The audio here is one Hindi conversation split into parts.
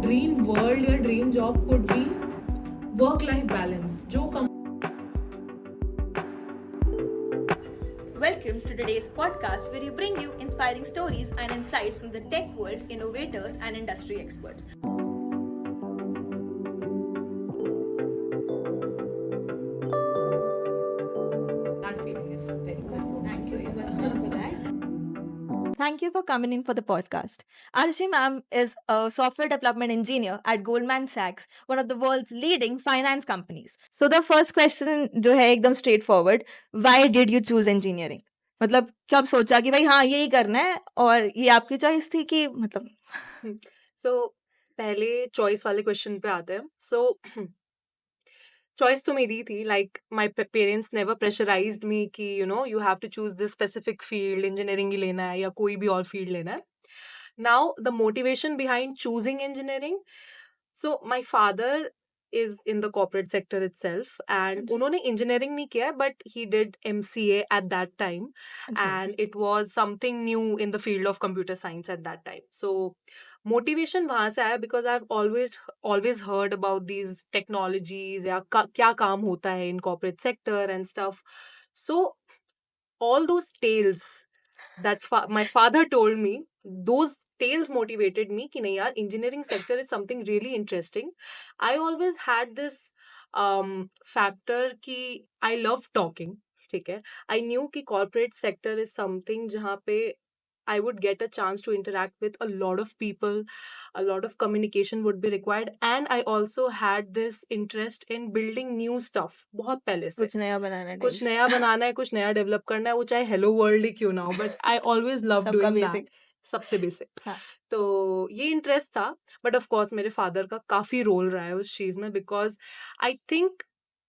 ड्रीम वर्ल्ड या dream job could be work life balance जो Welcome to today's podcast where we bring you inspiring stories and insights from the tech world, innovators, and industry experts. that feeling is very good. Thank you so much, ma'am, for that. Thank you for coming in for the podcast. Arshi ma'am is a software development engineer at Goldman Sachs, one of the world's leading finance companies. So the first question जो है एकदम straightforward, why did you choose engineering? मतलब कब सोचा कि भाई हाँ यही करना है और ये आपकी चॉइस थी कि मतलब सो पहले चॉइस वाले क्वेश्चन पे आते हैं. सो चॉइस तो मेरी थी. Like my parents never pressurised me कि you have to choose this specific field, engineering ही लेना है या कोई भी और फील्ड लेना है. Now the motivation behind choosing engineering, so my father is in the corporate sector itself, and उन्होंने engineering नहीं किया, but he did MCA at that time, and it was something new in the field of computer science at that time. So motivation वहाँ से आया because I've always heard about these technologies या क्या काम होता है in corporate sector and stuff. So all those tales that my father told me, those tales motivated me कि नहीं यार, engineering sector is something really interesting. I always had this factor कि I love talking. ठीक है, I knew कि corporate sector is something जहाँ पे I would get a chance to interact with a lot of people, a lot of communication would be required, and I also had this interest in building new stuff बहुत पहले से. कुछ नया बनाना है कुछ नया बनाना है, कुछ नया डेवलप करना है, वो चाहे हेलो वर्ल्ड ही क्यों ना हो, बट आई ऑलवेज लव सबका डूइंग basic. दैट. सबसे बेसिक. हाँ. तो ये इंटरेस्ट था, बट ऑफ कोर्स मेरे फादर का काफी रोल रहा है उस चीज में, बिकॉज आई थिंक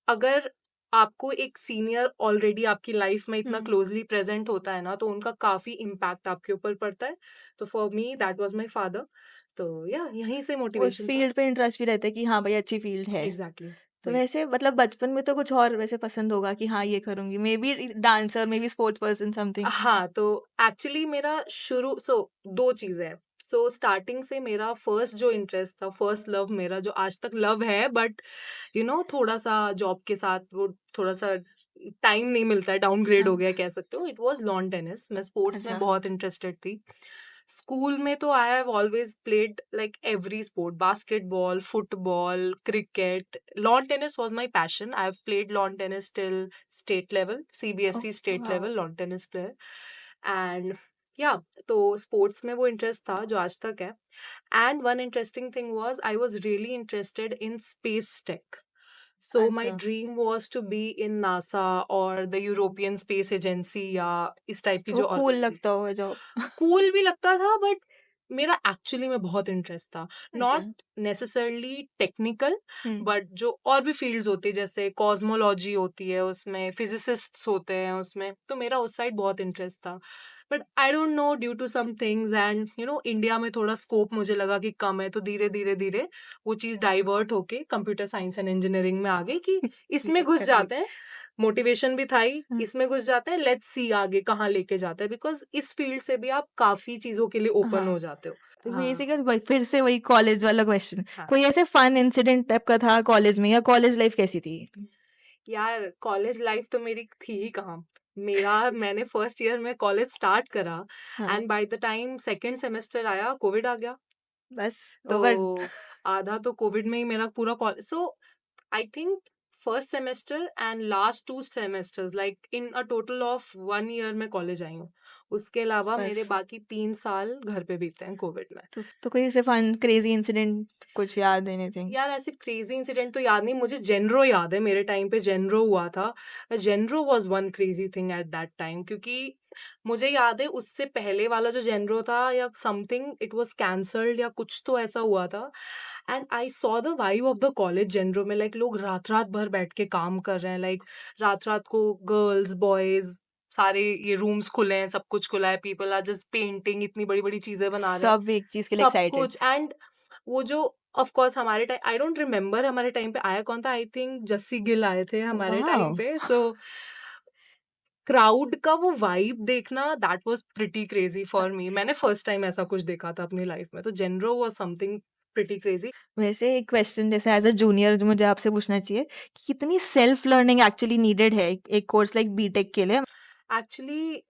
अगर आपको एक सीनियर ऑलरेडी आपकी लाइफ में इतना क्लोजली प्रेजेंट होता है ना, तो उनका काफी इम्पैक्ट आपके ऊपर पड़ता है. तो for me that was my father. तो या यहीं से उस मोटिवेशन फील्ड पे इंटरेस्ट भी रहता है कि हाँ भाई अच्छी फील्ड है. एग्जैक्टली. तो वैसे मतलब बचपन में तो कुछ और वैसे पसंद होगा कि हाँ ये करूंगी, may be dancer, may be sports person something. हाँ, तो एक्चुअली मेरा दो चीजें हैं. सो स्टार्टिंग से मेरा फर्स्ट जो इंटरेस्ट था, फर्स्ट लव मेरा, जो आज तक लव है, बट थोड़ा सा जॉब के साथ वो थोड़ा सा टाइम नहीं मिलता है, डाउनग्रेड हो गया कह सकते हो. It was lawn tennis. मैं स्पोर्ट्स में अच्छा. बहुत इंटरेस्टेड थी. स्कूल में तो I have always played like every sport, basketball, football, cricket. Lawn tennis was my passion. I have played lawn tennis till state level, CBSE state wow. Level lawn tennis player. And या तो स्पोर्ट्स में वो इंटरेस्ट था जो आज तक है. And one interesting thing was I was really interested in space tech. So my अच्छा. dream was to be in NASA or the European Space Agency या इस टाइप की वो जो कूल लगता होगा जॉब. कूल भी लगता था, बट मेरा एक्चुअली में बहुत इंटरेस्ट था. अच्छा. Not necessarily technical, hmm. But जो और भी फील्ड्स होती है, जैसे कॉस्मोलॉजी होती है, उसमें फिजिसिस्ट्स होते हैं उसमें, तो मेरा उस साइड बहुत इंटरेस्ट था. But I don't know, due to some things and India में थोड़ा स्कोप मुझे लगा कि कम है, तो धीरे धीरे धीरे वो चीज़ डाइवर्ट होके कंप्यूटर साइंस एंड इंजीनियरिंग में आ गई कि इसमें घुस जाते हैं. मोटिवेशन भी था ही, इसमें घुस जाते हैं, लेट्स सी आगे कहाँ लेके जाता है, बिकॉज इस फील्ड से भी आप काफी चीजों के लिए ओपन हाँ. हो जाते हो. तो हाँ. बेसिकली फिर से वही कॉलेज वाला क्वेश्चन, हाँ. कोई ऐसे फन इंसिडेंट टाइप का था कॉलेज में, या कॉलेज लाइफ कैसी थी? यार कॉलेज लाइफ तो मेरी थी ही कहाँ. मैंने फर्स्ट ईयर में कॉलेज स्टार्ट करा, हाँ. And by the time second semester आया, कोविड आ गया. बस तो ओवर. आधा तो कोविड में ही मेरा पूरा college. So I think first semester and last 2 semesters, like in a total of 1 year में कॉलेज आई हूँ. उसके अलावा मेरे बस. बाकी 3 साल घर पे बीते हैं कोविड में. तो कोई ऐसे फन क्रेजी इंसिडेंट कुछ याद, एनीथिंग? यार ऐसे क्रेजी इंसिडेंट तो याद नहीं. मुझे जेनरो याद है, मेरे टाइम पे जेनरो हुआ था. Janeiro was one crazy thing at that time, क्योंकि मुझे याद है उससे पहले वाला जो जेनरो था या समथिंग, इट वाज कैंसल्ड या कुछ तो ऐसा हुआ था. And I saw the vibe of the college Janeiro में, लाइक लोग रात रात भर बैठ के काम कर रहे हैं. लाइक रात रात को गर्ल्स बॉयज सारे ये रूम्स खुले हैं, सब कुछ खुला है, पीपल आर जस्ट पेंटिंग, इतनी बड़ी बड़ी चीजें बना रहे हैं, सब एक चीज के लिए सब एक्साइटेड. कुछ. एंड वो जो ऑफ कोर्स हमारे टाइम, आई डोंट रिमेम्बर हमारे टाइम पे आया कौन था. आई थिंक जस्सी गिल आए थे हमारे टाइम वाओ. पे. सो क्राउड का वो वाइब देखना, that was pretty crazy for me. मैंने फर्स्ट टाइम ऐसा कुछ देखा था अपनी लाइफ में. तो Janeiro was something pretty crazy. वैसे एक क्वेश्चन जैसे एज अ जूनियर जो मुझे आपसे पूछना चाहिए कि कितनी सेल्फ लर्निंग एक्चुअली नीडेड है एक कोर्स लाइक बीटेक के लिए? Actually,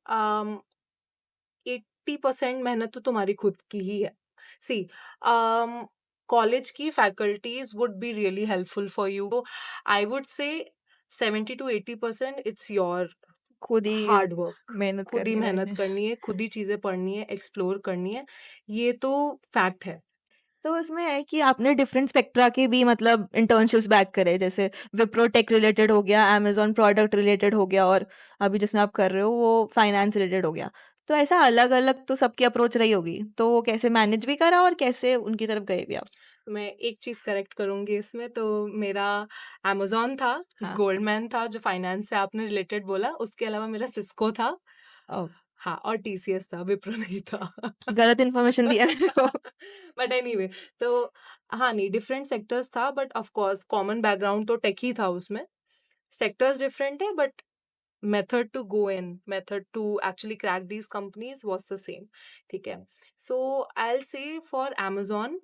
80% मेहनत तो तुम्हारी खुद की ही है. See, कॉलेज की faculties would be really helpful for you. I would say 70 to 80% it's your खुद ही हार्ड वर्क. मेहनत खुद ही करनी मेहनत पड़ेगी। करनी है, खुद ही चीजें पढ़नी है, एक्सप्लोर करनी है. ये तो फैक्ट है. तो उसमें है कि आपने डिफरेंट स्पेक्ट्रा के भी मतलब इंटर्नशिप्स बैक करे, जैसे विप्रो टेक रिलेटेड हो गया, अमेजोन प्रोडक्ट रिलेटेड हो गया, और अभी जिसमें आप कर रहे हो वो फाइनेंस रिलेटेड हो गया. तो ऐसा अलग अलग तो सबकी अप्रोच रही होगी, तो वो कैसे मैनेज भी करा और कैसे उनकी तरफ गए भी आप? मैं एक चीज करेक्ट करूंगी इसमें. तो मेरा अमेजोन था, हाँ. गोल्डमैन था जो फाइनेंस से आपने रिलेटेड बोला, उसके अलावा मेरा सिस्को था. ओ, हाँ, और टीसीएस था, विप्रो नहीं था. गलत इन्फॉर्मेशन दिया मेरे को. बट एनीवे, तो हाँ, नहीं, डिफरेंट सेक्टर्स था, but of course common background तो टेक ही था उसमें. सेक्टर्स डिफरेंट है, but method to go in, method to actually crack these companies was the same. ठीक है. So I'll say for Amazon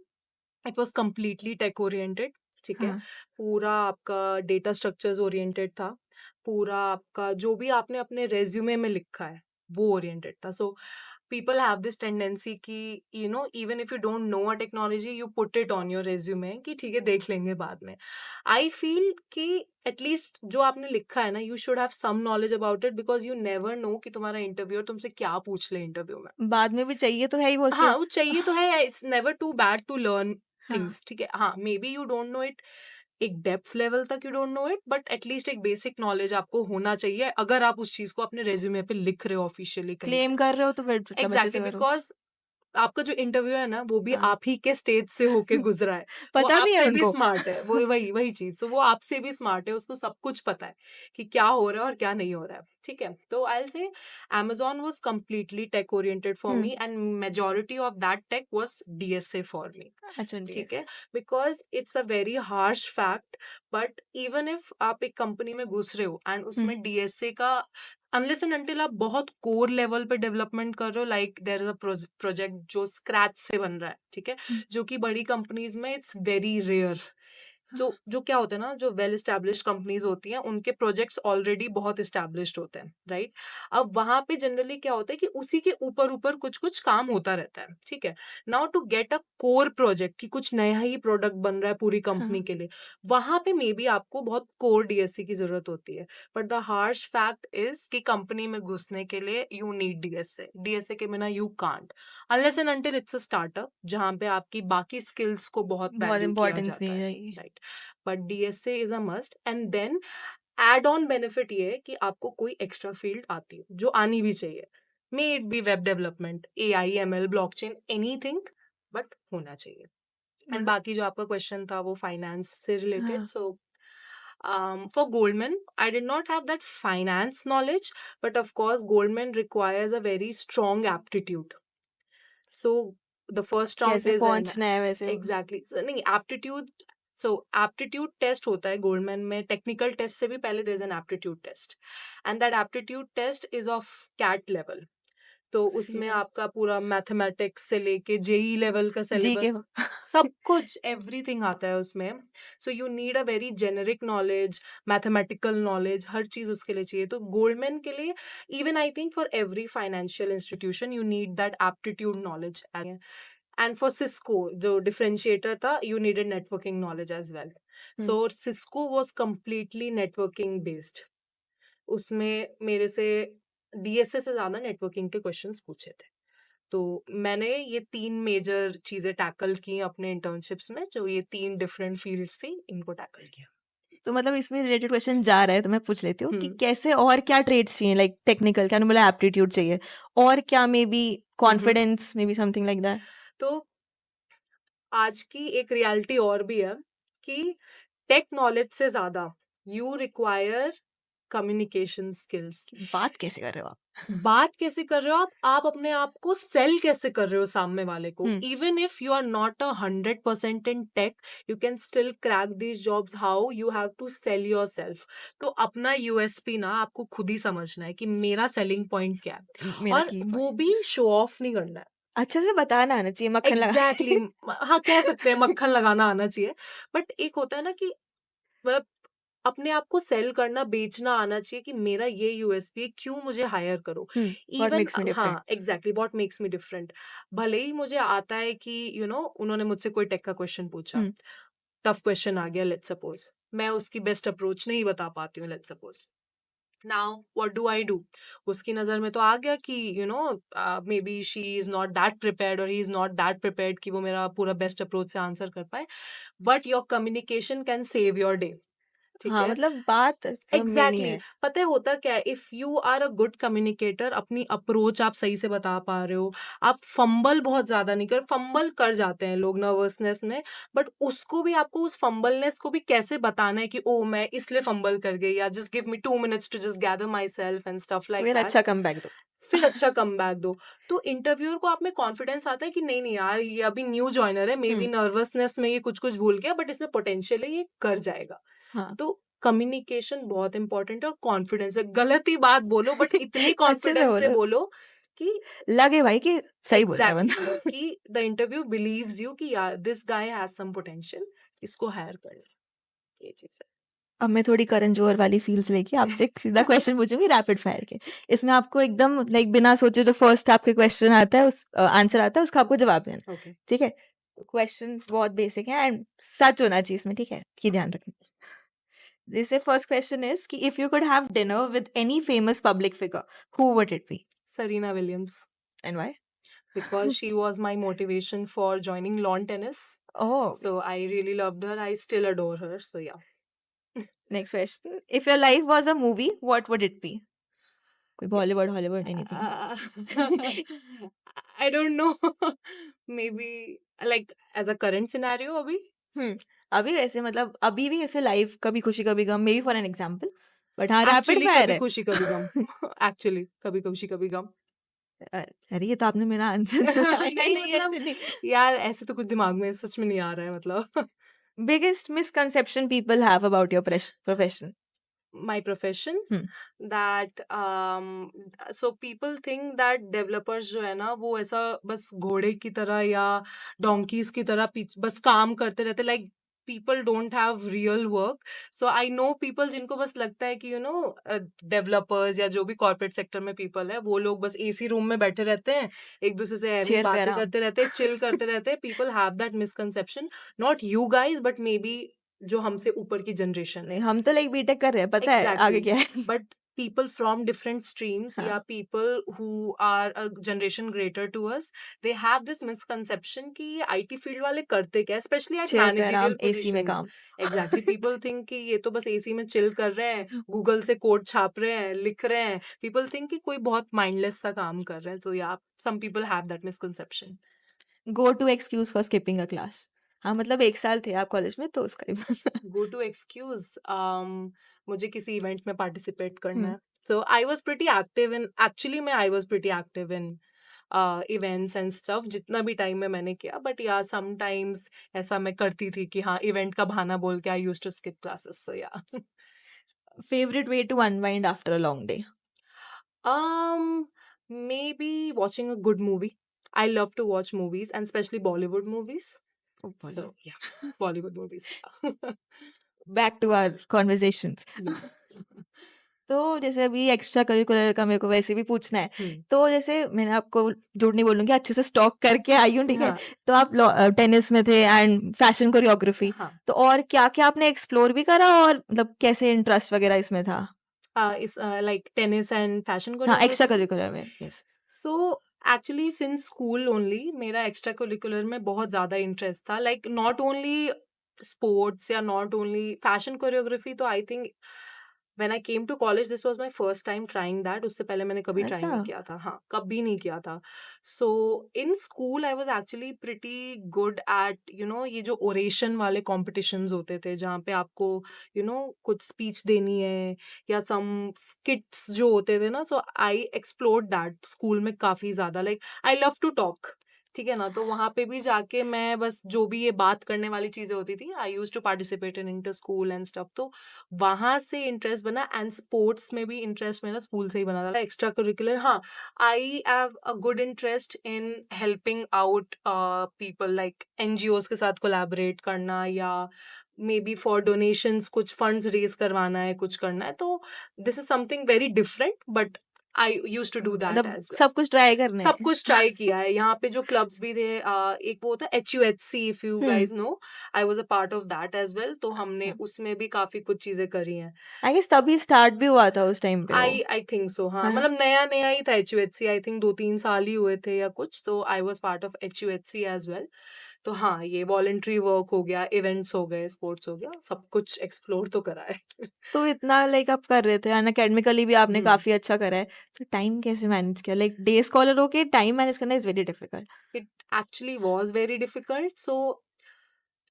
it was completely tech oriented. ठीक है. हाँ. पूरा आपका डेटा स्ट्रक्चर्स ओरिएंटेड था. पूरा आपका जो भी आपने अपने रेज्यूमे में लिखा है वो ओरिएंटेड था. सो people have this tendency कि even if you don't know a technology you put it on your resume कि ठीक है देख लेंगे बाद में. I feel कि एटलीस्ट जो आपने लिखा है ना, you should have some knowledge about it, because you never know कि तुम्हारा इंटरव्यूअर तुमसे क्या पूछ ले इंटरव्यू में. बाद में भी चाहिए तो है ही वो उसके. हाँ, वो चाहिए तो है. It's never too bad to learn हाँ. थिंग्स. ठीक है. हाँ, maybe you don't know it एक डेप्थ लेवल तक, you don't know it, but at least एक बेसिक नॉलेज आपको होना चाहिए अगर आप उस चीज को अपने रेज्यूमे पे लिख रहे हो ऑफिशियली कहीं क्लेम कर रहे हो तो फिर तब अच्छे एग्जैक्टली. से करो. बिकॉज आपका जो इंटरव्यू है ना वो भी हाँ. आप ही के स्टेज से होके गुजरा है. वो पता भी है आपसे भी उनको. स्मार्ट है. वो वही वही चीज. तो वो आपसे भी स्मार्ट है, उसको सब कुछ पता है कि क्या हो रहा है और क्या नहीं हो रहा है. ठीक है. तो आई विल से Amazon was completely tech oriented for me and majority of that tech was DSA for me. अच्छा. ठीक है. Because it's a very harsh fact, but even if आप एक कंपनी में घुस रहे हो एंड उसमें डीएसए का अनलेस एंड अनटिल आप बहुत कोर लेवल पे डेवलपमेंट कर रहे हो, like there is a project जो स्क्रैच से बन रहा है. ठीक है. जो कि बड़ी कंपनीज में इट्स वेरी रेयर. जो क्या होता है ना, जो वेल एस्टैब्लिश्ड कंपनीज होती हैं उनके प्रोजेक्ट्स ऑलरेडी बहुत एस्टैब्लिश्ड होते हैं. राइट. अब वहां पे जनरली क्या होता है कि उसी के ऊपर ऊपर कुछ कुछ काम होता रहता है. ठीक है. Now to get a core project कि कुछ नया ही प्रोडक्ट बन रहा है पूरी कंपनी के लिए, वहां पे मे बी आपको बहुत कोर डीएससी की जरूरत होती है. But the harsh fact is कि कंपनी में घुसने के लिए यू नीड डीएसए. डीएसए के बिना you can't unless and until it's a startup जहां पे आपकी बाकी स्किल्स को बहुत बहुत वैल्यू किया इंपॉर्टेंस जाता दी है. जाएगी. Right. But DSA is a must. And then add on benefit ये है कि आपको कोई एक्स्ट्रा फील्ड आती है जो आनी भी चाहिए. May it be web development, AI, ML, blockchain, anything, but होना चाहिए. एंड बाकी जो आपका क्वेश्चन था वो फाइनेंस से रिलेटेड. हाँ. सो for Goldman, I did not have that finance knowledge, but of course, Goldman requires a very strong aptitude. So the first round कैसे is an पहुंचना है वैसे. exactly. So, नहीं, aptitude. So aptitude test होता है गोल्डमैन में. टेक्निकल टेस्ट से भी पहले there is an aptitude test, and that aptitude test is of CAT level. तो उसमें आपका पूरा मैथमेटिक्स से लेके जेई लेवल का जी के सिलेबस सब कुछ एवरीथिंग आता है उसमें. So you need a very generic knowledge, mathematical knowledge, हर चीज उसके लिए चाहिए. तो गोल्डमैन के लिए, even I think for every financial institution, you need that aptitude knowledge. And for Cisco जो डिफरेंशिएटर था, you needed networking knowledge as well. So Cisco was completely networking based. उसमें मेरे से डीएसए से ज्यादा नेटवर्किंग के क्वेश्चंस पूछे थे. तो मैंने ये 3 मेजर चीजें टैकल की अपने इंटर्नशिप्स में. जो ये 3 डिफरेंट फील्ड्स थी, इनको टैकल किया. तो मतलब इसमें रिलेटेड क्वेश्चन जा रहा है तो मैं पूछ लेती हूँ कि हम्म. कैसे और क्या ट्रेड्स चाहिए, लाइक टेक्निकल क्या बोला, एप्टीट्यूड चाहिए, और क्या may be confidence, may be something like that. तो आज की एक रियलिटी और भी है कि टेक नॉलेज से ज्यादा यू रिक्वायर कम्युनिकेशन स्किल्स. बात कैसे कर रहे हो आप? बात कैसे कर रहे हो आप अपने आप को सेल कैसे कर रहे हो सामने वाले को. Hmm. Even if you are not 100% in tech, you can still crack these jobs. How you have to sell yourself. तो अपना यूएसपी ना आपको खुद ही समझना है कि मेरा सेलिंग पॉइंट क्या है, मेरा और की वो भी शो ऑफ नहीं करना है. अच्छे से बताना आना चाहिए, मक्खन लगा एग्जैक्टली हाँ कह सकते हैं मक्खन लगाना आना चाहिए, बट एक होता है ना कि मतलब अपने आप को सेल करना बेचना आना चाहिए कि मेरा ये यूएसपी है, क्यों मुझे हायर करो। What even makes me different. हाँ exactly what makes me different. भले ही मुझे आता है कि उन्होंने मुझसे कोई टेक का क्वेश्चन पूछा, हम्म, टफ क्वेश्चन आ गया, लेट्स सपोज मैं उसकी बेस्ट अप्रोच नहीं बता पाती हूँ, let's suppose now what do I do. उसकी नजर में तो आ गया कि maybe she is not that prepared और he is not that prepared कि वो मेरा पूरा बेस्ट अप्रोच से आंसर कर पाए, but your communication can save your day. ठीक हाँ है मतलब बात सब में नहीं एग्जैक्टली है। पता है होता क्या है, if you are a good communicator, अपनी अप्रोच आप सही से बता पा रहे हो, आप फंबल बहुत ज्यादा नहीं कर, फंबल कर जाते हैं लोग नर्वसनेस में, बट उसको भी आपको उस फंबलनेस को भी कैसे बताना है कि ओ मैं इसलिए फंबल कर गई, या just give me 2 minutes to just gather myself and stuff like फिर दैट, अच्छा कम बैक दो। फिर अच्छा कम बैक दो। तो इंटरव्यूअर को आप में कॉन्फिडेंस आता है कि नहीं नहीं यार ये अभी न्यू जॉइनर है, मे बी हम्म, नर्वसनेस में ये कुछ कुछ भूल गया, बट इसमें पोटेंशियल है, ये कर जाएगा। हाँ तो कम्युनिकेशन बहुत इंपॉर्टेंट है, और कॉन्फिडेंस है, गलत ही बात बोलो बट इतनी अच्छे से कॉन्फिडेंस से बोलो, बोलो कि लगे भाई कि सही बोल रहा है एग्जैक्टली बंदा। कि द इंटरव्यू बिलीव्स यू कि यार this guy has some potential, इसको हायर कर ले, ये चीज अब मैं थोड़ी करण जौहर वाली फील्स लेके आपसे एक सीधा क्वेश्चन पूछूंगी रैपिड फायर के। है। इसमें आपको एकदम लाइक बिना सोचे जो फर्स्ट आपके क्वेश्चन आता है, उस आंसर आता है, उसका आपको जवाब देना। ओके ठीक है? क्वेश्चन बहुत बेसिक है एंड सच होना चाहिए इसमें, ठीक है? ये ध्यान रखना। जैसे फर्स्ट क्वेश्चन इज कि if you could have dinner with any famous public figure, who would it be Serena Williams, and why? because she was my motivation for joining lawn tennis. Oh, So I really loved her. I still adore her. So yeah. Next question, if your life was a movie what would it be? कोई Bollywood, Hollywood, anything? Uh, I don't know. Maybe like as a current scenario अभी हम्म, अभी वैसे मतलब अभी भी ऐसे live, Kabhi Khushi Kabhi Gham, maybe for an example, but हाँ रैपिड actually फायर कभी है। खुशी कभी गम actually कभी खुशी कभी गम अरे ये तो आपने मेरा आंसर नहीं नहीं नहीं मतलब ऐसे नहीं। यार ऐसे तो कुछ दिमाग में सच में नहीं आ रहा है मतलब biggest misconception people have about your profession? my profession hmm, that so people think that developers जो है ना वो ऐसा बस घोड़े की तरह या donkeys की तरह बस काम करते रहते, like people don't have real work. So I know people जिनको बस लगता है कि developers या जो भी corporate sector में people है वो लोग बस AC रूम में बैठे रहते हैं, एक दूसरे से ऐवी चेयर पे बातें आराम। करते रहते हैं, chill करते रहते हैं। People have that misconception, not you guys but maybe जो हमसे ऊपर की जनरेशन नहीं है। हम तो लाइक बीटेक कर रहे हैं, पता है आगे Exactly. क्या है। But people from different streams, हाँ, yeah, people who are a generation greater to us, they have this misconception कि ये IT field वाले करते क्या, especially at चेयर पे आराम, managerial एसी में positions. काम। Exactly. People think कि ये तो बस AC में chill कर रहे हैं, Google से कोड छाप रहे हैं, लिख रहे हैं. People think कि कोई बहुत mindless सा काम कर रहे हैं. So yeah, some people have that misconception. Go to excuse for skipping a class? हाँ मतलब एक साल थे आप कॉलेज में तो उसका ही। Go to excuse, मुझे किसी इवेंट में पार्टिसिपेट करना हम्म, है, so I was pretty active in, actually मैं I was pretty active in events and stuff जितना भी टाइम में मैंने किया, but yeah sometimes ऐसा मैं करती थी कि हाँ इवेंट का बहाना बोल के I used to skip classes, so yeah. Favourite way to unwind after a long day? um Maybe watching a good movie. I love to watch movies and especially Bollywood movies, so yeah. Bollywood movies. Back to our conversations. Yeah. तो जैसे अभी एक्स्ट्रा करिकुलर का मेरे को वैसे भी पूछना है, हम्म, तो जैसे मैंने आपको झूठ नहीं बोलूंगी, अच्छे से स्टॉक करके आई हूँ, ठीक है? हाँ तो आप टेनिस में थे एंड फैशन कोरियोग्राफी, हाँ तो और क्या क्या आपने एक्सप्लोर भी करा और मतलब कैसे इंटरेस्ट वगैरह इसमें था? is like tennis and fashion हाँ एक्स्ट्रा choreography. करिकुलर में, yes. So actually since school only मेरा extra curricular में बहुत ज़्यादा interest था, like not only sports या not only fashion choreography, तो I think when I came to college this was my first time trying that. उससे पहले मैंने कभी try अच्छा, नहीं किया था, हाँ कभी नहीं किया था. So in school I was actually pretty good at ये जो oration वाले competitions होते थे जहाँ पे आपको कुछ speech देनी है या some skits जो होते थे ना, so I explored that school में काफी ज्यादा, like I love to talk. ठीक है ना, तो वहां पे भी जाके मैं बस जो भी ये बात करने वाली चीजें होती थी, I use to participate in inter school and stuff, तो वहां से इंटरेस्ट बना। एंड स्पोर्ट्स में भी इंटरेस्ट मेरा स्कूल से ही बना था, एक्स्ट्रा करिकुलर। हाँ, I have a good interest in helping out people, like NGOs के साथ कोलैबोरेट करना, या मे बी फॉर डोनेशंस कुछ फंड्स रेज करवाना है, कुछ करना है, तो this is something very different, but I use to do that मतलब एज वेल। सब कुछ ट्राई करने सब हैं। कुछ ट्राई किया है। यहाँ पे जो क्लब्स भी थे, एक वो होता है HUHC, if you guys know, I was a part of that as well, तो हमने अच्छा। उसमें भी काफी कुछ चीजें करी हैं। आई गेस तभी स्टार्ट भी हुआ था उस टाइम पे वो। आई थिंक सो, हाँ, है ना? मतलब नया नया ही था HUHC, आई थिंक 2-3 साल ही हुए थे या कुछ, तो I was part of HUHC as well. तो हाँ, ये वॉलंटरी वर्क हो गया, इवेंट्स हो गए, स्पोर्ट्स हो गया, सब कुछ एक्सप्लोर तो करा है। तो इतना लाइक आप कर रहे थे एंड अकेडमिकली भी आपने हम्म। काफी अच्छा करा है, तो टाइम कैसे मैनेज किया? लाइक डे स्कॉलर होके टाइम मैनेज करना is very difficult. It actually was very difficult. So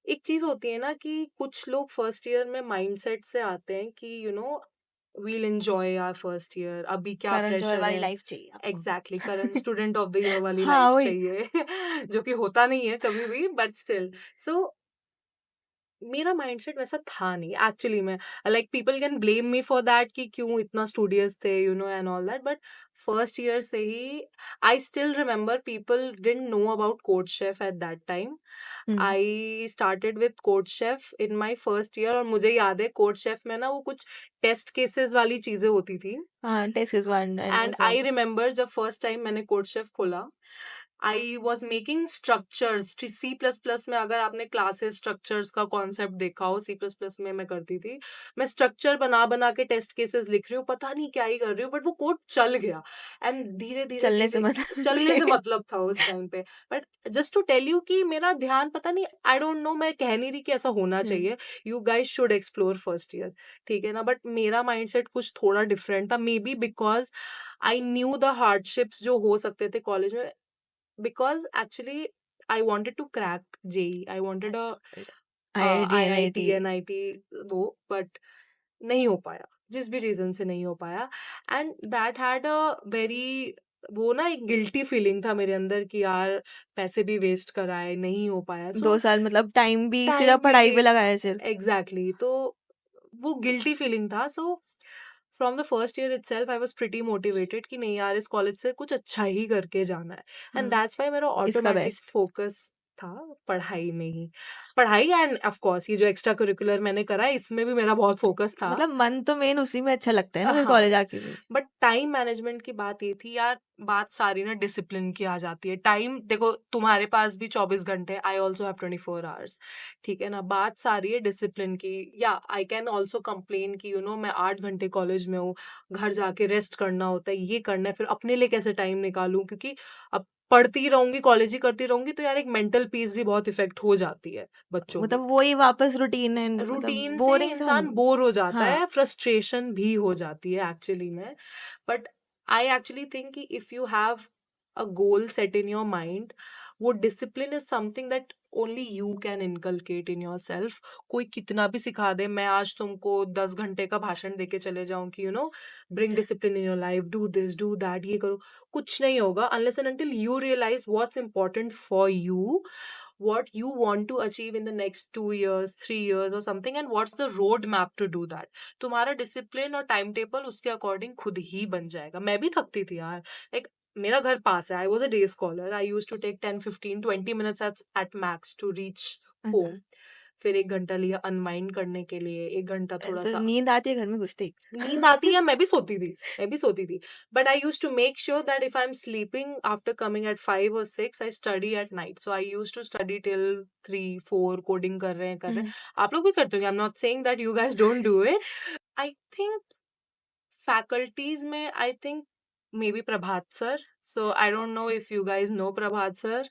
एक चीज होती है ना कि कुछ लोग फर्स्ट ईयर में माइंडसेट से आते हैं कि we'll enjoy our first year, अभी क्या करण जॉय प्रेशर वाली है। लाइफ चाहिए आपको। Exactly, current student of the year वाली हाँ लाइफ वही। चाहिए। जो कि होता नहीं है कभी भी, बट स्टिल। सो मेरा माइंडसेट वैसा था नहीं एक्चुअली में। Like people can blame me for that कि क्यों इतना स्टूडियस थे, and all that, but first year से ही I still remember people didn't know about CodeChef at that time. I started with CodeChef in my first year, और मुझे याद है कोड शेफ में ना वो कुछ टेस्ट केसेस वाली चीजें होती थी। हाँ, test is one and and I remember जब फर्स्ट टाइम मैंने कोड शेफ खोला, I was making structures C++ में। अगर आपने क्लासेस स्ट्रक्चर्स का कॉन्सेप्ट देखा हो, C++ में मैं करती थी। मैं स्ट्रक्चर बना बना के टेस्ट केसेस लिख रही हूँ, पता नहीं क्या ही कर रही हूँ, बट वो कोड चल गया। एंड धीरे धीरे चलने से धीरे मतलब चलने से। से मतलब था उस टाइम पे। But just to tell you कि मेरा ध्यान, पता नहीं, आई डोंट नो, मैं कह नहीं रही कि ऐसा होना चाहिए। You guys should explore first year, ठीक है ना, बट मेरा माइंडसेट कुछ थोड़ा डिफरेंट था, may be because I knew the hardships जो हो सकते थे कॉलेज में, because actually I wanted to crack JEE. I wanted a IIT IIT NIT NIT, वो, but नहीं हो पाया, जिस भी रीजन से नहीं हो पाया। And that had a very, वो ना एक गिल्टी फीलिंग था मेरे अंदर कि यार पैसे भी वेस्ट कराए, नहीं हो पाया। 2 साल मतलब टाइम भी सीधा टाइम भी पढ़ाई पे वेस्ट, लगाया सिर्फ। एग्जैक्टली, तो वो गिल्टी फीलिंग था। So from the first year itself I was pretty motivated कि नहीं यार, इस कॉलेज से कुछ अच्छा ही करके जाना है। एंड दैट्स व्हाई मेरा इसका ऑटोमेटिक बेस्ट। फोकस था पढ़ाई में ही। पढ़ाई, एंड ऑफ कोर्स ये जो एक्स्ट्रा करिकुलर मैंने करा है, इसमें भी मेरा बहुत फोकस था। मतलब मन तो मेन उसी में अच्छा लगता है ना फिर हाँ, कॉलेज आके भी। बट टाइम मैनेजमेंट की बात ये थी यार, बात सारी ना डिसिप्लिन की आ जाती है। टाइम देखो, तुम्हारे पास भी 24 घंटे, आई ऑल्सो हैव 24 आवर्स, ठीक है ना, बात सारी है डिसिप्लिन की। या आई कैन ऑल्सो कंप्लेन कि मैं 8 घंटे कॉलेज में हूँ, घर जाके रेस्ट करना होता है, ये करना है, फिर अपने लिए कैसे टाइम निकालूं, क्योंकि अब पढ़ती रहूंगी, कॉलेज ही करती रहूंगी, तो यार एक मेंटल पीस भी बहुत इफेक्ट हो जाती है बच्चों की। मतलब वही वापस रूटीन है, मतलब रूटीन से बोरिंग सा। इंसान बोर हो जाता हाँ। है, फ्रस्ट्रेशन भी हो जाती है एक्चुअली में। बट आई एक्चुअली थिंक कि if you have a goal set in your mind, वो discipline is something that only you can inculcate in yourself. कोई कितना भी सिखा दे, मैं आज तुमको 10 घंटे का भाषण देके चले जाऊं कि bring discipline in your life, do this do that, ये करो, कुछ नहीं होगा unless and until you realize what's important for you, what you want to achieve in the next 2 years, 3 years or something, and what's the road map to do that. तुम्हारा डिसिप्लिन और टाइम टेबल उसके अकॉर्डिंग खुद ही बन जाएगा। मैं भी थकती थी यार, लाइक मेरा घर पास है, I was a day scholar, I use to take 10-15-20 minutes at max to reach अच्छा। होम। फिर 1 घंटा लिया अनवाइंड करने के लिए, 1 घंटा थोड़ा ऐसे सा नींद आती है घर में घुसते ही। नींद आती है, मैं भी सोती थी, but I use to make sure that if I am sleeping after coming at 5 or 6, I study at night. So I use to study till 3-4, coding कर रहे हैं। आप लोग भी करते हो, I am not saying that you guys don't do it. I think faculties में, I think maybe Prabhat sir. So I don't know if you guys know Prabhat sir,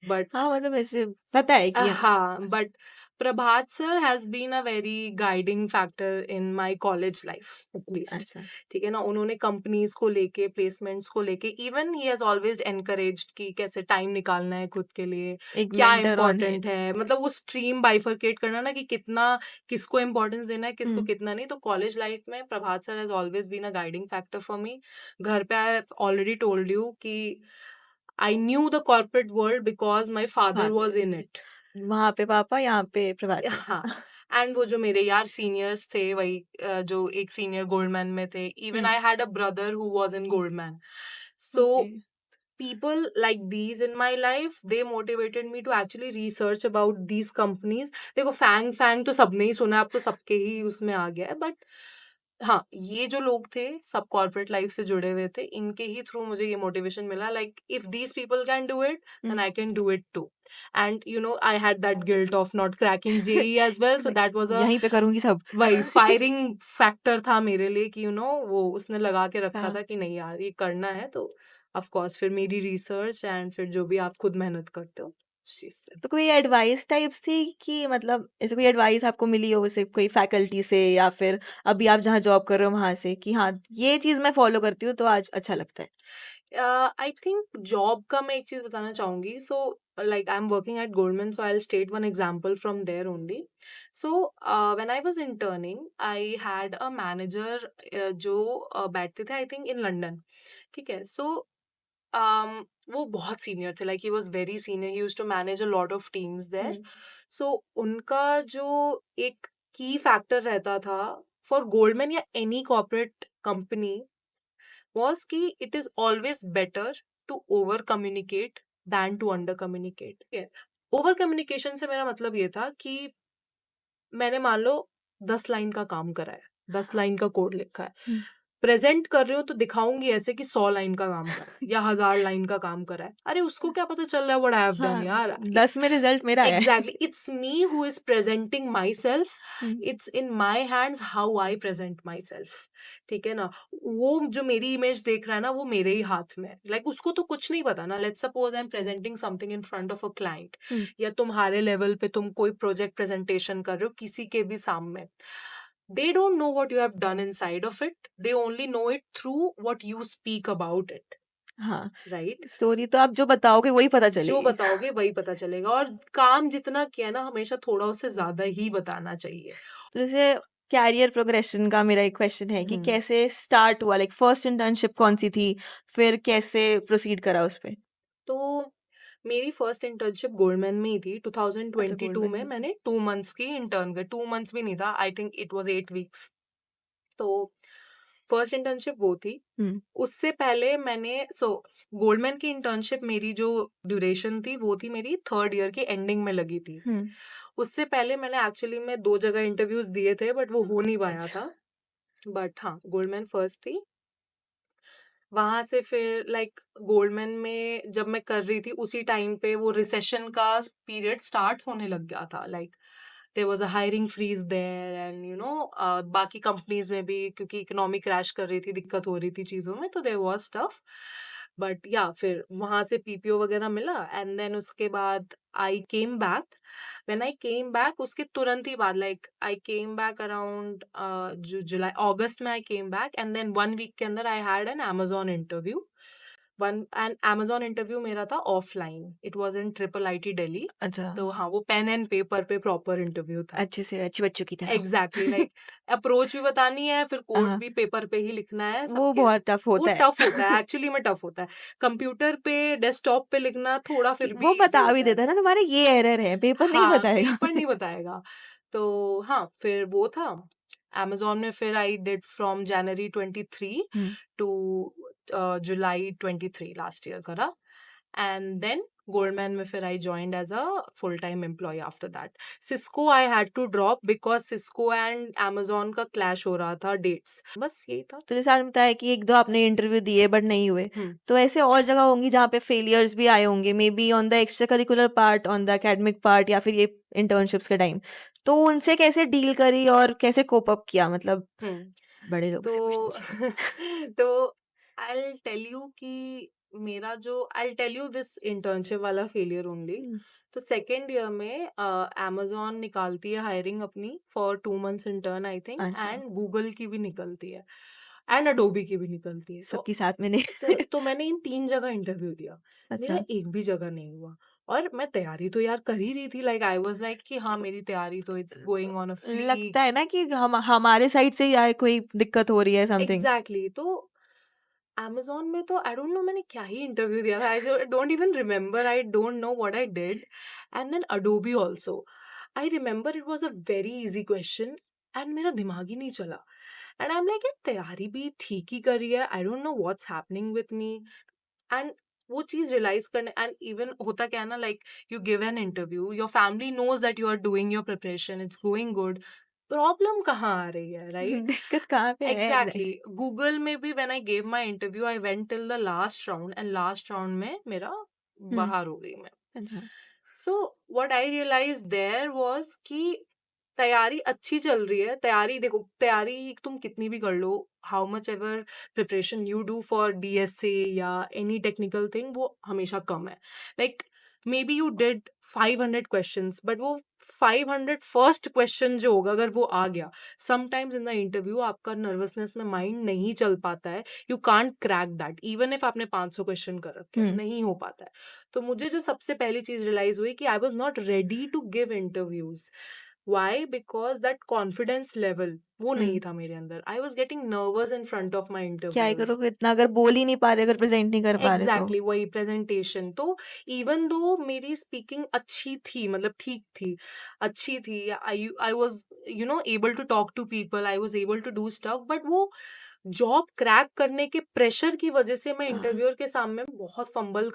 but हाँ मतलब ऐसे पता है कि हाँ। हाँ, but Prabhat sir has been a very guiding factor in my college life at least, अच्छा। ठीक है ना। उन्होंने कंपनीज को लेके, प्लेसमेंट्स को लेके, even he has always encouraged कि कैसे टाइम निकालना है खुद के लिए, एक क्या मेंटर ऑन है। इम्पोर्टेंट है, मतलब वो स्ट्रीम बाइफरकेट करना ना कि कितना, किसको इम्पोर्टेंस देना है, किसको कितना नहीं। तो कॉलेज लाइफ में Prabhat sir has always been a guiding factor for me. घर पे I have already told you कि I knew the corporate world because my father was Fathers. in it. वहाँ पे पापा, यहाँ पे प्रभात सर. हाँ. एंड वो जो मेरे यार सीनियर्स थे वही जो एक सीनियर गोल्डमैन में थे. Even I had a brother who was in Goldman. So Okay. people like these in my life, they motivated me to actually research about these companies. देखो फैंग फैंग तो सबने ही सुना है, अब तो सबके ही उसमें आ गया है. बट हाँ, ये जो लोग थे सब कॉर्पोरेट लाइफ से जुड़े हुए थे, इनके ही थ्रू मुझे ये मोटिवेशन मिला, like if these people can do it then I can do it too. And you know I had that guilt of not cracking JEE as well, so that was a यहीं पे करूंगी सब. वही फायरिंग फैक्टर था मेरे लिए कि वो उसने लगा के रखा हाँ. था कि नहीं यार ये करना है. तो ऑफ कोर्स फिर मेरी रिसर्च एंड फिर जो भी आप खुद मेहनत करते हो उस चीज से. तो कोई एडवाइस टाइप्स थी कि मतलब ऐसे कोई एडवाइस आपको मिली हो वैसे कोई फैकल्टी से या फिर अभी आप जहाँ जॉब कर रहे हो वहां से कि हाँ ये चीज मैं फॉलो करती हूँ तो आज अच्छा लगता है. आई थिंक जॉब का मैं एक चीज बताना चाहूंगी. सो like I'm working at Goldman, so I'll state one example from there only. So when I was interning, I had a manager जो बैठते थे I think in London. ठीक है. So वो बहुत सीनियर थे, like he was very senior, he used to manage a lot of teams there. So उनका जो एक की फैक्टर रहता था for Goldman या any corporate company was कि it is always better to over communicate than to under communicate. Over communication से मेरा मतलब ये था कि मैंने मान लो 10 लाइन का काम करा है, 10 लाइन का कोड लिखा है, प्रेजेंट कर रही हूँ तो दिखाऊंगी ऐसे कि 100 लाइन का काम करा है या 1000 लाइन का काम करा है. अरे उसको क्या पता चल रहा है व्हाट आई हैव डन हाँ, यार. 10 में रिजल्ट मेरा है. Exactly. It's me who is presenting myself. It's in my hands how I present myself. ठीक है ना. वो जो मेरी इमेज देख रहा है ना वो मेरे ही हाथ में है. लाइक उसको तो कुछ नहीं पता ना. Let's suppose I am presenting something in front of a client या तुम्हारे लेवल पे तुम कोई प्रोजेक्ट प्रेजेंटेशन कर रहे हो किसी के भी सामने. They don't know what you have done inside of it. They only know it through what you speak about it. हाँ. Right? स्टोरी तो आप जो बताओगे वही पता जो चलेगी. बताओगे वही पता चलेगा. और काम जितना किया ना हमेशा थोड़ा उससे ज्यादा ही बताना चाहिए. तो जैसे कैरियर प्रोग्रेशन का मेरा एक क्वेश्चन है कि कैसे स्टार्ट हुआ, लाइक फर्स्ट इंटर्नशिप कौन सी थी, फिर कैसे प्रोसीड करा उस पे. तो मेरी फर्स्ट इंटर्नशिप गोल्डमैन में ही थी 2022 गोल्डमैन में. में थी. मैंने 2 मंथ्स की इंटर्न कर, 2 मंथ्स भी नहीं था, I think it was 8 weeks. तो फर्स्ट इंटर्नशिप वो थी. उससे पहले मैंने गोल्डमैन की इंटर्नशिप मेरी जो ड्यूरेशन थी वो थी मेरी 3rd ईयर की एंडिंग में लगी थी. उससे पहले मैंने एक्चुअली में 2 जगह इंटरव्यूज दिए थे बट वो हो नहीं पाया था. बट हाँ गोल्डमैन फर्स्ट थी. वहां से फिर लाइक गोल्डमैन में जब मैं कर रही थी उसी टाइम पे वो रिसेशन का पीरियड स्टार्ट होने लग गया था. Like there was a hiring freeze there and you know बाकी कंपनीज में भी क्योंकि इकोनॉमी क्रैश कर रही थी, दिक्कत हो रही थी चीज़ों में, तो देयर वाज स्टफ. बट या फिर वहां से पीपीओ वगैरह मिला एंड देन उसके बाद I came back. When I came back उसके तुरंत ही बाद like I came back around जुलाई अगस्त में I came back and then 1 week के अंदर I had an Amazon interview. And Amazon interview मेरा था offline. It was in IIIT Delhi. अच्छा. तो हाँ वो पेन एंड पेपर पे प्रॉपर इंटरव्यू था. अच्छे से अच्छी बच्चों की तरह. एग्जैक्टली लाइक अप्रोच भी बतानी है फिर कोड हाँ. भी पेपर पे ही लिखना है. वो सबके बहुत टफ वो होता है. टफ होता है, एक्चुअली में टफ होता है. कंप्यूटर पे डेस्कटॉप पे लिखना थोड़ा फिर भी वो easy बता भी होता है. देता है ना तुम्हारे ये एरर है, पेपर नहीं हाँ बताएगा. पेपर नहीं बताएगा. तो हाँ फिर वो था. Amazon में फिर I did from January 23 to July 23 last year करा. एंड देन गोल्डमैन में फिर I joined as a full time employee after that. Cisco I had to drop because Cisco and Amazon का क्लैश हो रहा था डेट्स. बस यही था. तो जैसे आपने बताया कि 1-2 आपने इंटरव्यू दिए बट नहीं हुए, तो ऐसे और जगह होंगी जहाँ पे फेलियर्स भी आए होंगे, may be on the extra curricular part, on the academic part या फिर ये इंटर्नशिप्स के टाइम. तो उनसे कैसे डील करी और कैसे कोप अप किया, मतलब बड़े लोग से तो पूछना. तो आई टेल यू कि मेरा जो I tell you this internship वाला फेलियर ओनली. तो 2nd ईयर में Amazon निकालती है हायरिंग अपनी for 2 months intern I think. अच्छा. एंड गूगल की भी निकलती है एंड अडोबी की भी निकलती है. सबकी साथ में नहीं. तो मैंने इन 3 जगह इंटरव्यू दिया. मेरा अच्छा. एक भी जगह नहीं हुआ. और मैं तैयारी तो यार कर ही रही थी. लाइक आई वाज लाइक कि हाँ मेरी तैयारी तो it's going on a flick. लगता है ना कि हम हमारे साइड से या कोई दिक्कत हो रही है समथिंग. एग्जैक्टली. तो Amazon में तो I don't know मैंने क्या ही इंटरव्यू दिया था. I don't even remember. I don't know what I did. And then Adobe also. I remember it was a very easy question and मेरा दिमाग ही नहीं चला. And I'm like, यार तैयारी भी ठीक ही करी है. I don't know what's happening with me. And वो चीज रियलाइज करने एंड इवन होता क्या है ना, like you give an interview, your family knows that you are doing your preparation, it's going good, problem कहाँ आ रही है, राइट? दिक्कत कहाँ पे है एग्जैक्टली? एग्जैक्टली. गूगल में भी when I gave my interview I went till the last round and last round में मेरा बाहर हो गई मैं. अच्छा. So what I realise there was कि तैयारी अच्छी चल रही है. तैयारी देखो, तैयारी तुम कितनी भी कर लो, how much ever preparation you do for DSA या एनी टेक्निकल थिंग, वो हमेशा कम है. Like maybe you did 500 questions, but वो 500 फर्स्ट क्वेश्चन जो होगा अगर वो आ गया, समटाइम्स इन द इंटरव्यू आपका नर्वसनेस में माइंड नहीं चल पाता है. You can't crack that even if आपने 500 क्वेश्चन कर रखे हैं, नहीं हो पाता है. तो मुझे जो सबसे पहली चीज रियलाइज हुई कि I was not ready to give interviews. Why? Because that confidence level वो नहीं था मेरे अंदर. I was getting nervous in front of my क्या ही interviews. करोगे इतना, अगर बोल ही नहीं पा रहे, अगर प्रेजेंट नहीं कर पा रहे तो. एग्जैक्टली वही प्रेजेंटेशन. तो इवन दो मेरी स्पीकिंग अच्छी थी, मतलब ठीक थी, अच्छी थी, I was able to talk to people, I was able to do stuff, but वो जॉब क्रैक करने के प्रेशर की वजह से मैं इंटरव्यूअर के सामने बहुत फंबल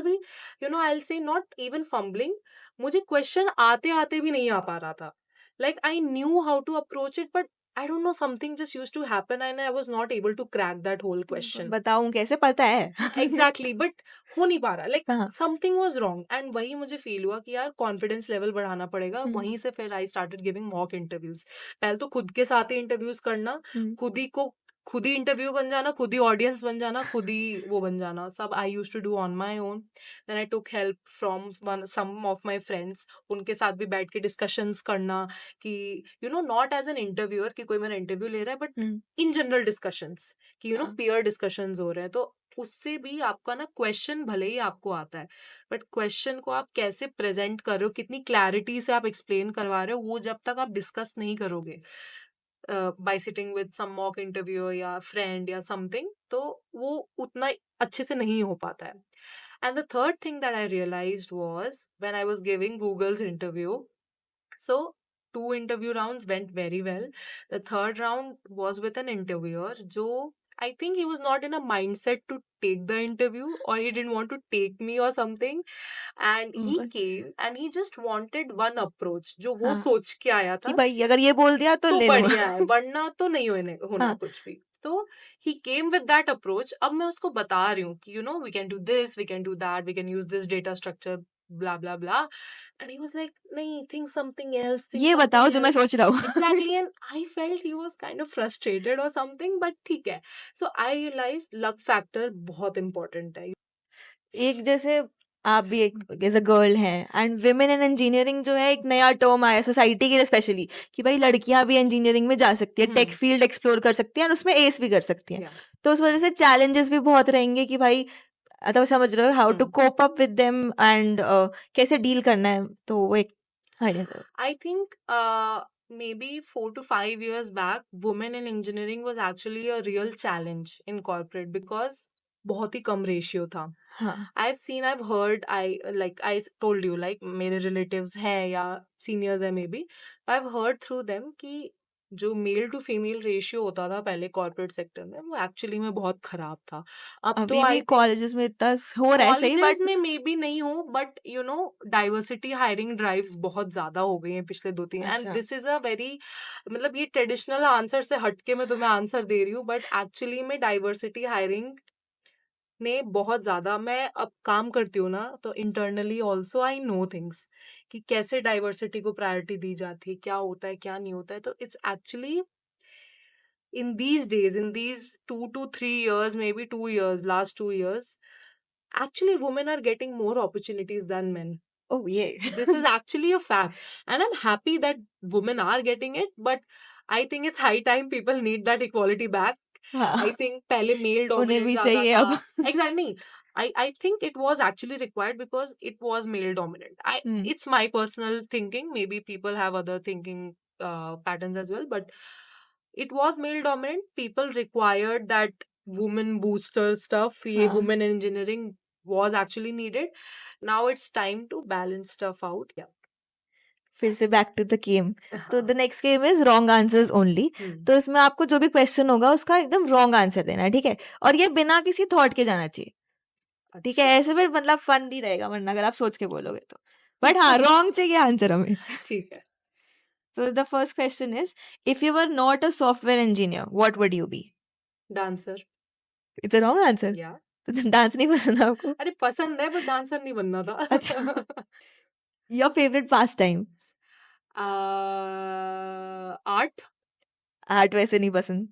भी, I will say not even fumbling, मुझे क्वेश्चन आते आते भी नहीं आ पा रहा था. Like I knew how to approach it, but I don't know, something just used to happen and I was not able to crack that whole question. बताऊं कैसे, पता है. Exactly, but हो नहीं पा रहा. Like हाँ. something was wrong and वही मुझे फील हुआ कि यार कॉन्फिडेंस लेवल बढ़ाना पड़ेगा. वहीं से फिर I started giving mock interviews. पहले तो खुद के साथ ही इंटरव्यूज करना, खुद ही इंटरव्यू बन जाना, खुद ही ऑडियंस बन जाना, खुद ही वो बन जाना, सब I use to do on my own. Then I took help from some of my friends, उनके साथ भी बैठ के डिस्कशंस करना कि नॉट एज एन इंटरव्यूअर कि कोई मेरा इंटरव्यू ले रहा है, बट इन जनरल डिस्कशंस कि पीयर डिस्कशंस हो रहे हैं. तो उससे भी आपका ना क्वेश्चन भले ही आपको आता है, बट क्वेश्चन को आप कैसे प्रेजेंट कर रहे हो, कितनी क्लैरिटी से आप एक्सप्लेन करवा रहे हो, वो जब तक आप डिस्कस नहीं करोगे by sitting with some mock interview या फ्रेंड या समथिंग, तो वो उतना अच्छे से नहीं हो पाता है. And the third thing that I realised was when I was giving Google's interview. So 2 interview rounds went very well. The third round was with an interviewer जो I think he was not in a mindset to take the interview, or he didn't want to take me or something, and he came and he just wanted one approach जो वो हाँ. सोच के आया कि था भाई अगर ये बोल दिया तो तो ले लूंगा. बढ़िया है, वरना तो नहीं होना हाँ. कुछ भी. तो he came with that approach. अब मैं उसको बता रही हूँ कि we can do this, we can do that, we can use this data structure, blah blah blah, and he was like, नहीं, think something else, think ये something बताओ जो मैं else. सोच रहा हूँ. Exactly, and I felt he was kind of frustrated or something, but ठीक है. So I realized luck factor बहुत important है. एक जैसे आप भी एक एज अ गर्ल हैं, एंड विमेन इन इंजीनियरिंग जो है एक नया टर्म आया सोसाइटी के लिए स्पेशली, कि भाई लड़कियां भी इंजीनियरिंग में जा सकती है, टेक फील्ड एक्सप्लोर कर सकती हैं और उसमें एस भी कर सकती हैं. Yeah. तो उस वजह से चैलेंजेस भी बहुत रहेंगे कि भाई तो समझ रहे हो how to cope up with them and कैसे डील करना है. तो वो एक idea. I think maybe 4 to 5 years back, women in engineering was actually a real challenge in corporate because बहुत ही कम रेशियो था. हाँ. I've heard, I told you, like मेरे relatives हैं या seniors हैं maybe, I've heard through them कि जो मेल टू फीमेल रेशियो होता था पहले कॉर्पोरेट सेक्टर में, वो एक्चुअली में बहुत खराब था. अब अभी तो भी कॉलेजेस में इतना हो रहा है सही, कॉलेजेस बट में मे बी नहीं हो, बट डाइवर्सिटी हायरिंग ड्राइव्स बहुत ज्यादा हो गई हैं पिछले 2-3. एंड अच्छा. दिस इज अ वेरी, मतलब ये ट्रेडिशनल आंसर से हटके मैं तुम्हें आंसर दे रही हूँ, बट एक्चुअली में डाइवर्सिटी हायरिंग ने बहुत ज्यादा, मैं अब काम करती हूँ ना, तो internally also I know things कि कैसे डाइवर्सिटी को प्रायोरिटी दी जाती है, क्या होता है क्या नहीं होता है. तो it's actually in these days, in these 2 to 3 years, maybe 2 years, last 2 years, actually women are getting more opportunities than men. oh yeah. This is actually a fact. And I'm happy that women are getting it, but I think it's high time people need that equality back. I think पहले male उन्हें dominant भी ज़्यादा चाहिए अब. था. Exactly. I think it was actually required because it was male dominant. It's my personal thinking. Maybe people have other thinking patterns as well, but it was male dominant. People required that woman booster stuff, ये हाँ women engineering was actually needed. Now it's time to balance stuff out. Yeah. फिर से बैक टू द गेम. तो द हाँ. Next game is wrong answers only. Hmm. तो इसमें आपको जो भी क्वेश्चन होगा उसका एकदम रॉन्ग आंसर देना है, ठीक है? और ये बिना किसी थॉट के जाना चाहिए, ठीक है? अच्छा. ऐसे फिर मतलब फन नहीं रहेगा वरना अगर आप सोच के बोलोगे तो. बट हाँ, रॉन्ग चाहिए आंसर हमें. ठीक है. तो the first question is, if you were not a software engineer what would you be? Dancer. It's a wrong answer. Yeah. तो डांस नहीं पसंद आपको? अरे पसंद है, बट डांसर नहीं बनना था. अच्छा. Your favourite pass time? Art. Art वैसे नहीं पसंद?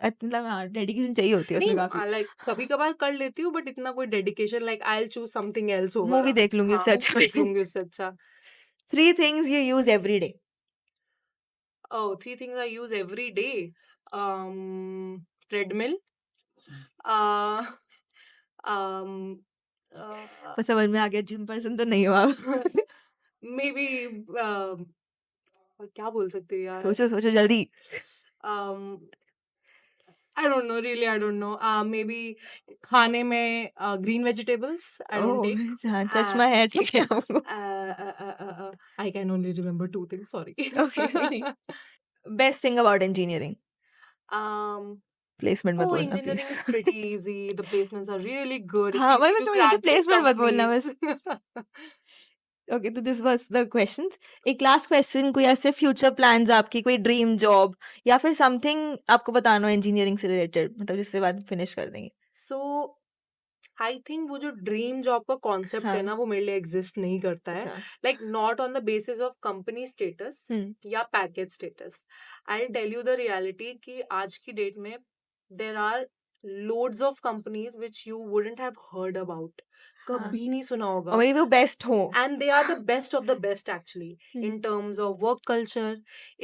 मतलब हाँ, डेडिकेशन चाहिए होती है उसमें काफी. नहीं, लाइक कभी कभार कर लेती हूँ, बट इतना कोई dedication, like I will choose something else होगा मूवी ना. देख लूंगी हाँ, उससे मूवी अच्छा. देख लूंगी उससे अच्छा. 3 things you use every day. Oh, 3 things I use every day. Treadmill. Uh, um, पर समझ में आ गया जिम पर्सन तो नहीं हो आप. maybe क्या बोल सकते हैं यार. सोचो सोचो जल्दी. I don't know, really, I don't know. Maybe खाने में green vegetables I don't oh take. हाँ, चश्मा है, ठीक है आपको. I can only remember 2 things. Sorry. Okay. Best thing about engineering? um. Placement मत Oh, बोलना engineering please. is pretty easy. The placements are really good. It's हाँ वही easy मैं to समझ रही थी, crack these प्लेसमेंट मत बोलना बस. companies. ओके, तो दिस वाज द क्वेश्चंस. एक लास्ट क्वेश्चन, कोई ऐसे फ्यूचर प्लान्स आपकी, कोई ड्रीम जॉब या फिर समथिंग आपको बताना हो इंजीनियरिंग से रिलेटेड, मतलब जिससे बाद फिनिश कर देंगे. So, आई थिंक वो जो ड्रीम जॉब का कॉन्सेप्ट है हाँ. ना, वो मेरे लिए एग्जिस्ट नहीं करता है. अच्छा. Like not on the basis of company status या package status. I tell you the reality कि आज की डेट में there are loads of companies which you wouldn't have heard about. हाँ. कभी नहीं सुना और होगा. वही वो बेस्ट हो. And they are the best of the best actually, in Hmm. terms of work culture,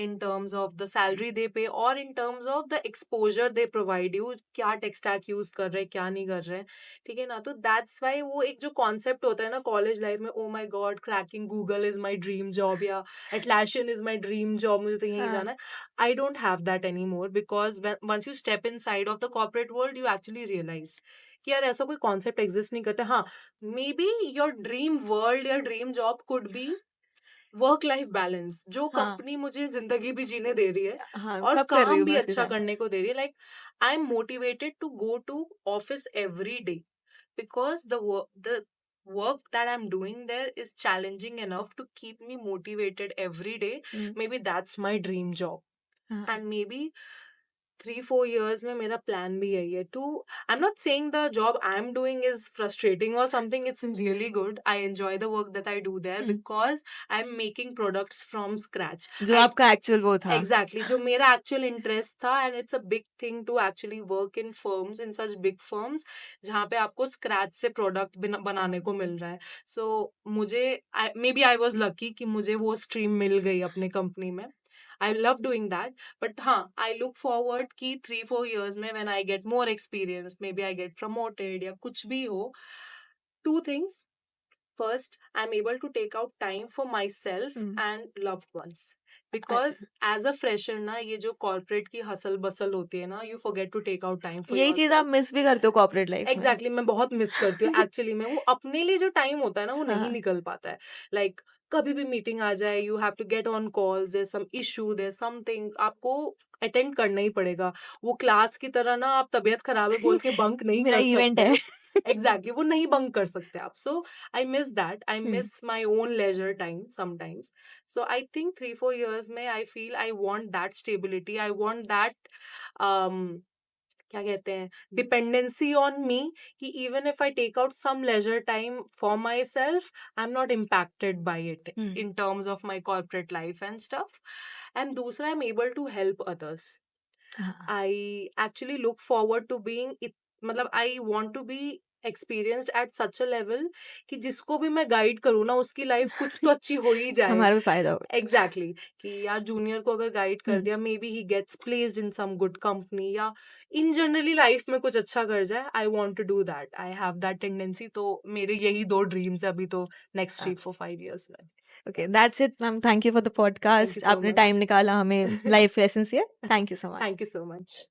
in terms of the salary they pay, or in terms of the exposure they provide you. क्या tech stack use कर रहे हैं, क्या नहीं कर रहे हैं, ठीक है ना. तो that's why वो एक जो concept होता है ना कॉलेज लाइफ में, oh my god, cracking Google is my dream job, या Atlassian is my dream job, मुझे तो यहीं हाँ. जाना है. I don't have that anymore, because once you step inside of the corporate world, you actually realize कि यार ऐसा कोई कॉन्सेप्ट एग्जिस्ट नहीं करता. हाँ, maybe your dream world या dream job could be work life balance, जो हाँ. कंपनी मुझे जिंदगी भी जीने दे रही है हाँ, और सब कर रही काम हूँ भी मैं उसके अच्छा साथ. करने को दे रही है. Like I am motivated to go to office every day, because the work that I'm doing there is challenging enough to keep me motivated every day. Maybe that's my dream job. हाँ. And maybe 3-4 years में मेरा plan भी यही है to. I'm not saying the job I'm doing is frustrating or something. It's really good. I enjoy the work that I do there because I'm making products from scratch. जो आपका एक्चुअल वो था. Exactly, जो मेरा actual interest था, and it's a big thing to actually work in firms, in such big firms, जहाँ पे आपको scratch से product बनाने को मिल रहा है. So मुझे maybe I was lucky कि मुझे वो stream मिल गई अपने company में. I love doing that, but हाँ, I look forward कि 3-4 years में when I get more experience, maybe I get promoted या कुछ भी हो. 2 things. First, I'm able to take out time for myself and loved ones. Because as a fresher ना, ये जो corporate की हसल बसल होती है ना, you forget to take out time for यही चीज आप मिस भी करते हो कॉर्पोरेट लाइफ में. Exactly, मैं बहुत मिस करती हूँ एक्चुअली में. वो अपने लिए जो टाइम होता है ना, वो नहीं हाँ. निकल पाता है. लाइक कभी भी मीटिंग आ जाए, you have to get on calls, there some issue, there something, आपको अटेंड करना ही पड़ेगा. वो क्लास की तरह ना आप तबीयत खराब है बोल के बंक नहीं मेरा कर इवेंट सकते. है. एग्जैक्टली, वो नहीं बंक कर सकते आप. So I miss that. I miss my own leisure time sometimes. So I think 3-4 years में I feel I want that stability. I want that क्या कहते हैं, डिपेंडेंसी ऑन मी, कि even if I take out some leisure time for myself, I am not impacted by it in terms of my corporate life and stuff. And दूसरा, I am able to help others. I actually look forward to being, मतलब I want to be experienced at such a level कि जिसको भी मैं गाइड करूँ ना, उसकी लाइफ कुछ तो अच्छी हो ही जाए. हमारा भी फायदा होगा. एग्जैक्टली, कि यार जूनियर को अगर गाइड कर दिया, maybe he gets placed in some good company, या इन जनरली लाइफ में कुछ अच्छा कर जाए. I want to do that. I have that tendency. तो मेरे यही 2 ड्रीम्स है अभी तो नेक्स्ट 3-4-5 years में. Okay, that's it, ma'am. Thank you for the podcast. Thank you so आपने much. टाइम निकाला हमें लाइफ लेसन से. Thank you so much. Thank you so much.